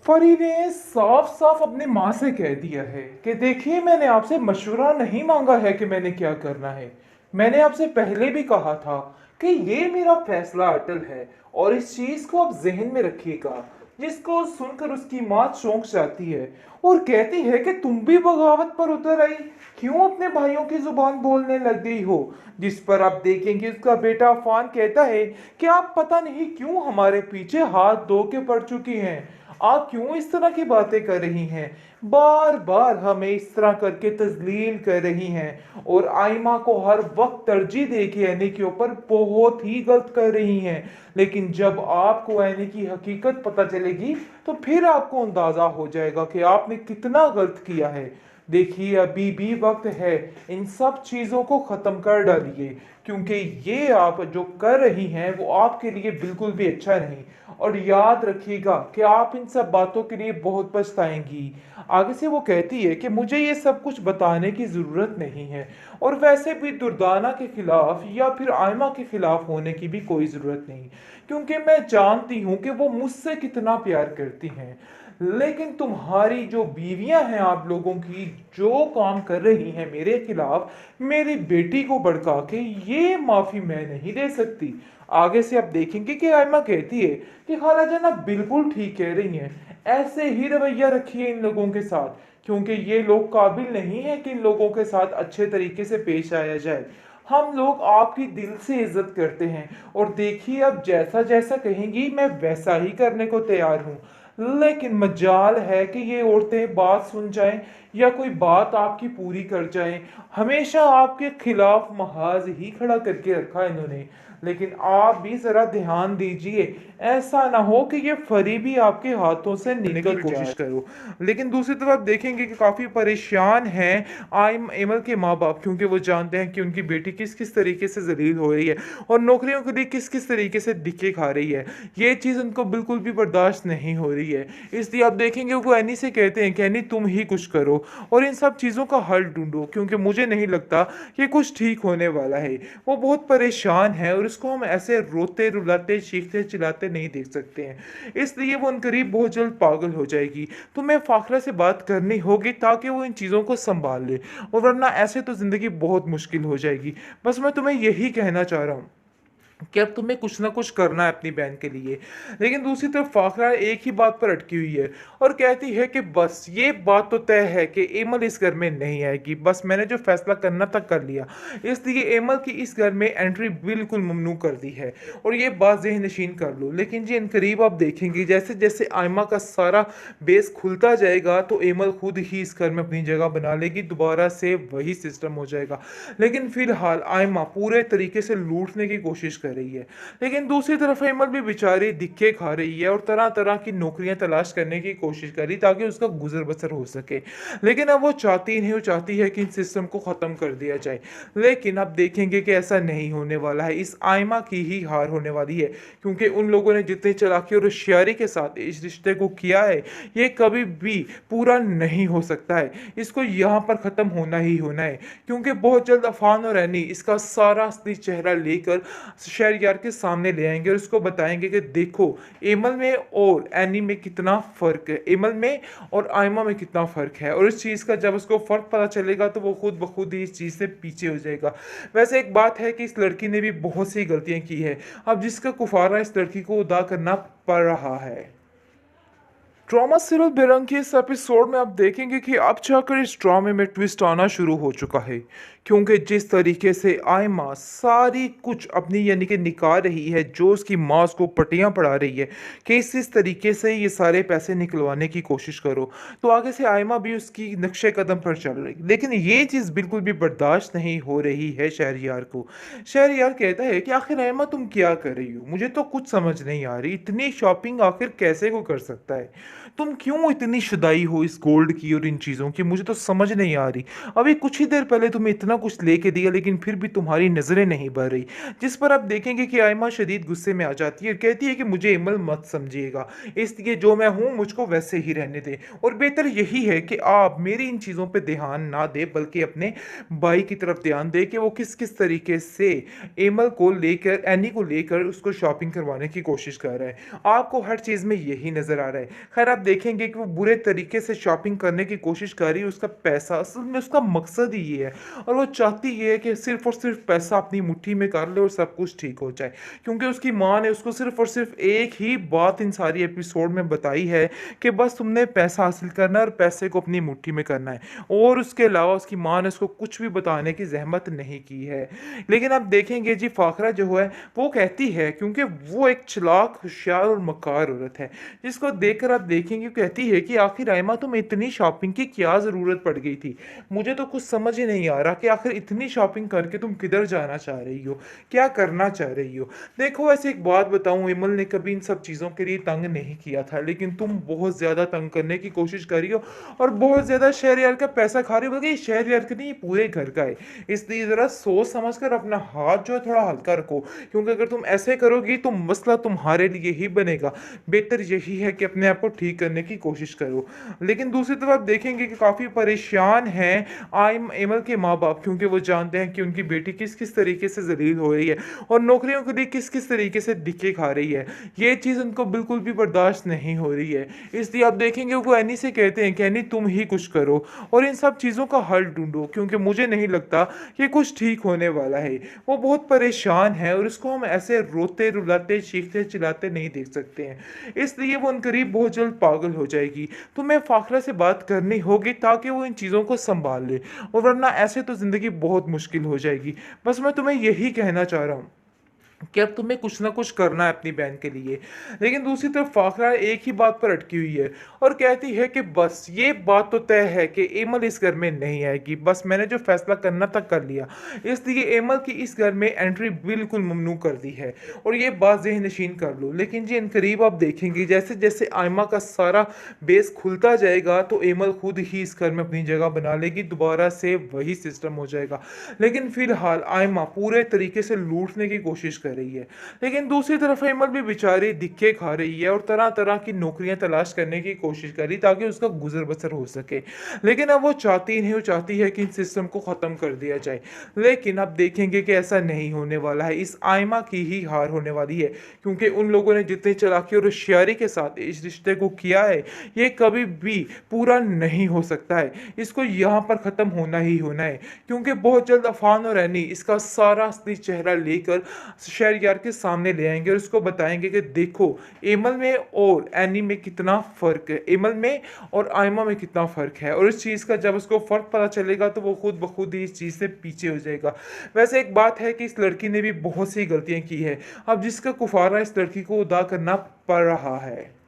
फरी ने साफ साफ अपनी माँ से कह दिया है कि देखिए, मैंने आपसे मशवरा नहीं मांगा है कि मैंने क्या करना है। मैंने आपसे पहले भी कहा था कि ये मेरा फैसला अटल है और इस चीज को आप जहन में रखिएगा। जिसको सुनकर उसकी माँ चौंक जाती है और कहती है कि तुम भी बगावत पर उतर आई, क्यों अपने भाइयों की जुबान बोलने लग गई हो। जिस पर आप देखेंगे उसका बेटा अफान कहता है कि आप पता नहीं क्यों हमारे पीछे हाथ धो के पड़ चुकी हैं। आप क्यों इस तरह की बातें कर रही हैं, बार बार हमें इस तरह करके तजलील कर रही हैं और आइमा को हर वक्त तरजीह दे के एनी के ऊपर बहुत ही गलत कर रही हैं। लेकिन जब आपको एनी की हकीकत पता चलेगी तो फिर आपको अंदाजा हो जाएगा कि आपने कितना गलत किया है। देखिए, अभी भी वक्त है, इन सब चीजों को खत्म कर डालिए, क्योंकि ये आप जो कर रही हैं वो आपके लिए बिल्कुल भी अच्छा नहीं। और याद रखिएगा कि आप इन सब बातों के लिए बहुत पछताएंगी। आगे से वो कहती है कि मुझे ये सब कुछ बताने की जरूरत नहीं है और वैसे भी दुर्दाना के खिलाफ या फिर आयमा के खिलाफ होने की भी कोई जरूरत नहीं, क्योंकि मैं जानती हूँ कि वो मुझसे कितना प्यार करती हैं। लेकिन तुम्हारी जो बीवियां हैं, आप लोगों की जो काम कर रही हैं मेरे खिलाफ, मेरी बेटी को भड़का के, ये माफी मैं नहीं दे सकती। आगे से आप देखेंगे कि आयमा कहती है कि खाला जान आप बिल्कुल ठीक कह रही हैं, ऐसे ही रवैया रखिए इन लोगों के साथ, क्योंकि ये लोग काबिल नहीं है कि इन लोगों के साथ अच्छे तरीके से पेश आया जाए। हम लोग आपकी दिल से इज्जत करते हैं और देखिए, अब जैसा जैसा कहेंगी मैं वैसा ही करने को तैयार हूँ। लेकिन मजाल है कि ये औरतें बात सुन जाएं या कोई बात आपकी पूरी कर जाएं। हमेशा आपके खिलाफ महाज ही खड़ा करके रखा इन्होंने। लेकिन आप भी जरा ध्यान दीजिए, ऐसा ना हो कि ये फरी भी आपके हाथों से निकल कोशिश करो। लेकिन दूसरी तरफ देखेंगे कि काफी परेशान हैं आइम एमल के माँ बाप, क्योंकि वो जानते हैं कि उनकी बेटी किस किस तरीके से जलील हो रही है और नौकरियों के लिए किस किस तरीके से धक्के खा रही है। ये चीज़ उनको बिल्कुल भी बर्दाश्त नहीं हो रही है। इसलिए आप देखेंगे वो एनी से कहते हैं कि एनी तुम ही कुछ करो और इन सब चीज़ों का हल ढूंढो, क्योंकि मुझे नहीं लगता कि कुछ ठीक होने वाला है। वो बहुत परेशान है और इसको हम ऐसे रोते रुलाते चीखते चिल्लाते नहीं देख सकते हैं। इसलिए वो उनकरीब बहुत जल्द पागल हो जाएगी। तुम्हें फाखरा से बात करनी होगी ताकि वो इन चीज़ों को संभाल ले, और वरना ऐसे तो ज़िंदगी बहुत मुश्किल हो जाएगी। बस मैं तुम्हें यही कहना चाह रहा हूँ कि अब तुम्हें कुछ ना कुछ करना है अपनी बहन के लिए। लेकिन दूसरी तरफ फाखरा एक ही बात पर अटकी हुई है और कहती है कि बस ये बात तो तय है कि एमल इस घर में नहीं आएगी, बस मैंने जो फैसला करना था कर लिया। इसलिए एमल की इस घर में एंट्री बिल्कुल ममनू कर दी है और ये बात ज़हन नशीन कर लो। लेकिन जी इनकरीब आप देखेंगे जैसे जैसे आयमा का सारा बेस खुलता जाएगा तो एमल खुद ही इस घर में अपनी जगह बना लेगी, दोबारा से वही सिस्टम हो जाएगा। लेकिन फिलहाल आयमा पूरे तरीके से लूटने की कोशिश कर रही है। लेकिन दूसरी तरफ एमल भी बेचारी धिक्के खा रही है और तरह तरह की नौकरियां तलाश करने की कोशिश कर रही ताकि उसका गुजर बसर हो सके। लेकिन अब वो चाहती नहीं, वो चाहती है कि इन सिस्टम को ख़त्म कर दिया जाए। लेकिन अब देखेंगे कि ऐसा नहीं होने वाला है, इस आयमा की ही हार होने वाली है, क्योंकि उन लोगों ने जितनी चालाकी और होशियारी के साथ इस रिश्ते को किया है ये कभी भी पूरा नहीं हो सकता है। इसको यहाँ पर ख़त्म होना ही होना है, क्योंकि बहुत जल्द अफान और एनी इसका सारा असली चेहरा लेकर शहरयार के सामने ले आएंगे और उसको बताएंगे कि देखो एमल में और एनी में कितना फ़र्क है, एमल में और आयमा में कितना फ़र्क है। और इस चीज़ का जब उसको फ़र्क पता चलेगा तो वो खुद ब खुद ही इस चीज़ से पीछे हो जाएगा। वैसे एक बात है कि इस लड़की ने भी बहुत सी गलतियां की है, अब जिसका कुफारा इस लड़की को अदा करना पड़ रहा है। ड्रामा सीरियल बेरंग के इस एपिसोड में आप देखेंगे कि अब जाकर इस ड्रामे में ट्विस्ट आना शुरू हो चुका है, क्योंकि जिस तरीके से आयमा सारी कुछ अपनी यानी कि निकाल रही है, जो उसकी माँ उसको पटियां पढ़ा रही है कि इस तरीके से ये सारे पैसे निकलवाने की कोशिश करो, तो आगे से आयमा भी उसकी नक्शे कदम पर चल रही। लेकिन ये चीज़ बिल्कुल भी बर्दाश्त नहीं हो रही है शहरयार को। शहरयार कहता है कि आखिर आयमा तुम क्या कर रही हो, मुझे तो कुछ समझ नहीं आ रही, इतनी शॉपिंग आखिर कैसे को कर सकता है, तुम क्यों इतनी शुदाई हो इस गोल्ड की और इन चीज़ों की, मुझे तो समझ नहीं आ रही। अभी कुछ ही देर पहले तुम्हें इतना कुछ लेके दिया लेकिन फिर भी तुम्हारी नज़रें नहीं बढ़ रही। जिस पर आप देखेंगे कि आयमा शदीद गुस्से में आ जाती है, कहती है कि मुझे इमल मत समझिएगा, इसलिए जो मैं हूँ मुझको वैसे ही रहने दें, और बेहतर यही है कि आप मेरी इन चीज़ों पर ध्यान ना दें बल्कि अपने भाई की तरफ ध्यान दें कि वो किस किस तरीके से एमल को लेकर, एनी को लेकर उसको शॉपिंग करवाने की कोशिश कर रहा है। आपको हर चीज़ में यही नज़र आ रहा है। खैर अगर आप देखेंगे कि वो बुरे तरीके से शॉपिंग करने की कोशिश कर रही है, उसका पैसा असल में उसका मकसद ही ये है और वो चाहती ये है कि सिर्फ़ और सिर्फ़ पैसा अपनी मुट्ठी में कर ले और सब कुछ ठीक हो जाए। क्योंकि उसकी माँ ने उसको सिर्फ़ और सिर्फ़ एक ही बात इन सारी एपिसोड में बताई है कि बस तुमने पैसा हासिल करना है और पैसे को अपनी मुट्ठी में करना है, और उसके अलावा उसकी माँ ने उसको कुछ भी बताने की ज़हमत नहीं की है। लेकिन आप देखेंगे जी, फ़ाखरा जो है वो कहती है, क्योंकि वो एक चालाक, होशियार और मक्कार औरत है, जिसको देखकर आप देखेंगे कहती है कि आखिर आयमा तुम्हें इतनी शॉपिंग की क्या ज़रूरत पड़ गई थी? मुझे तो कुछ समझ ही नहीं आ रहा कि आखिर इतनी शॉपिंग करके तुम किधर जाना चाह रही हो? क्या करना चाह रही हो? देखो, वैसे एक बात बताऊँ, इमल ने कभी इन सब चीज़ों के लिए तंग नहीं किया था, लेकिन तुम बहुत ज़्यादा तंग करने की कोशिश कर रही हो और बहुत ज़्यादा शहरयार का पैसा खा रही हो, बल्कि ये शहरयार का नहीं, ये पूरे घर का है। इसलिए ज़रा सोच समझ कर अपना हाथ जो है थोड़ा हल्का रखो, क्योंकि अगर तुम ऐसे करोगी तो मसला तुम्हारे लिए ही बनेगा। बेहतर यही है कि अपने आप को ठीक करने की कोशिश करो। लेकिन दूसरी तरफ आप देखेंगे कि काफ़ी परेशान हैं आइम एमल के माँ-बाप, क्योंकि वो जानते हैं कि उनकी बेटी किस-किस तरीके से ज़लील हो रही है और नौकरियों के लिए किस-किस तरीके से धक्के खा रही है। ये चीज़ उनको बिल्कुल भी बर्दाश्त नहीं हो रही है। इसलिए आप देखेंगे वो एनी से कहते हैं कि एनी तुम ही कुछ करो और इन सब चीज़ों का हल ढूँढो, क्योंकि मुझे नहीं लगता कि कुछ ठीक होने वाला है। वो बहुत परेशान है और इसको हम ऐसे रोते-रुलाते, चीखते-चिल्लाते नहीं देख सकते हैं। इसलिए वो अनकरीब बहुत जल्द पागल हो जाएगी। तुम्हें फ़ाखरा से बात करनी होगी ताकि वो इन चीज़ों को सँभाल ले, और वरना ऐसे तो ज़िंदगी बहुत मुश्किल हो जाएगी। बस मैं तुम्हें यही कहना चाह रहा हूँ कि अब तुम्हें कुछ ना कुछ करना है अपनी बहन के लिए। लेकिन दूसरी तरफ फ़ाखरा एक ही बात पर अटकी हुई है और कहती है कि बस ये बात तो तय है कि एमल इस घर में नहीं आएगी। बस मैंने जो फ़ैसला करना था कर लिया। इसलिए एमल की इस घर में एंट्री बिल्कुल ममनू कर दी है और ये बात ज़हन-नशीन कर लो। लेकिन जी इनकरीब आप देखेंगे जैसे-जैसे आयमा का सारा बेस खुलता जाएगा तो एमल खुद ही इस घर में अपनी जगह बना लेगी, दोबारा से वही सिस्टम हो जाएगा। लेकिन फ़िलहाल आयमा पूरे तरीके से लूटने की कोशिश कर रही है। लेकिन दूसरी तरफ एमल भी बेचारी धिक्के खा रही है और तरह-तरह की नौकरियाँ तलाश करने की कोशिश कर रही ताकि उसका गुज़र-बसर हो सके। लेकिन अब वो चाहती नहीं, वो चाहती है कि इन सिस्टम को ख़त्म कर दिया जाए। लेकिन अब देखेंगे कि ऐसा नहीं होने वाला है, इस आयमा की ही हार होने वाली है, क्योंकि उन लोगों ने जितनी चालाकी और होशियारी के साथ इस रिश्ते को किया है, ये कभी भी पूरा नहीं हो सकता है। इसको यहाँ पर ख़त्म होना ही होना है, क्योंकि बहुत जल्द अफ़ान और एनी इसका सारा असली चेहरा लेकर शहरयार के सामने ले आएँगे और उसको बताएँगे कि देखो एमल में और एनी में कितना फ़र्क है, एमल में और आयमा में कितना फ़र्क है, और इस चीज़ का जब उसको फ़र्क पता चलेगा तो वो खुद ब खुद ही इस चीज़ से पीछे हो जाएगा। वैसे एक बात है कि इस लड़की ने भी बहुत सी गलतियाँ की हैं, अब जिसका कुफ़ारा इस लड़की को अदा करना पड़ रहा है।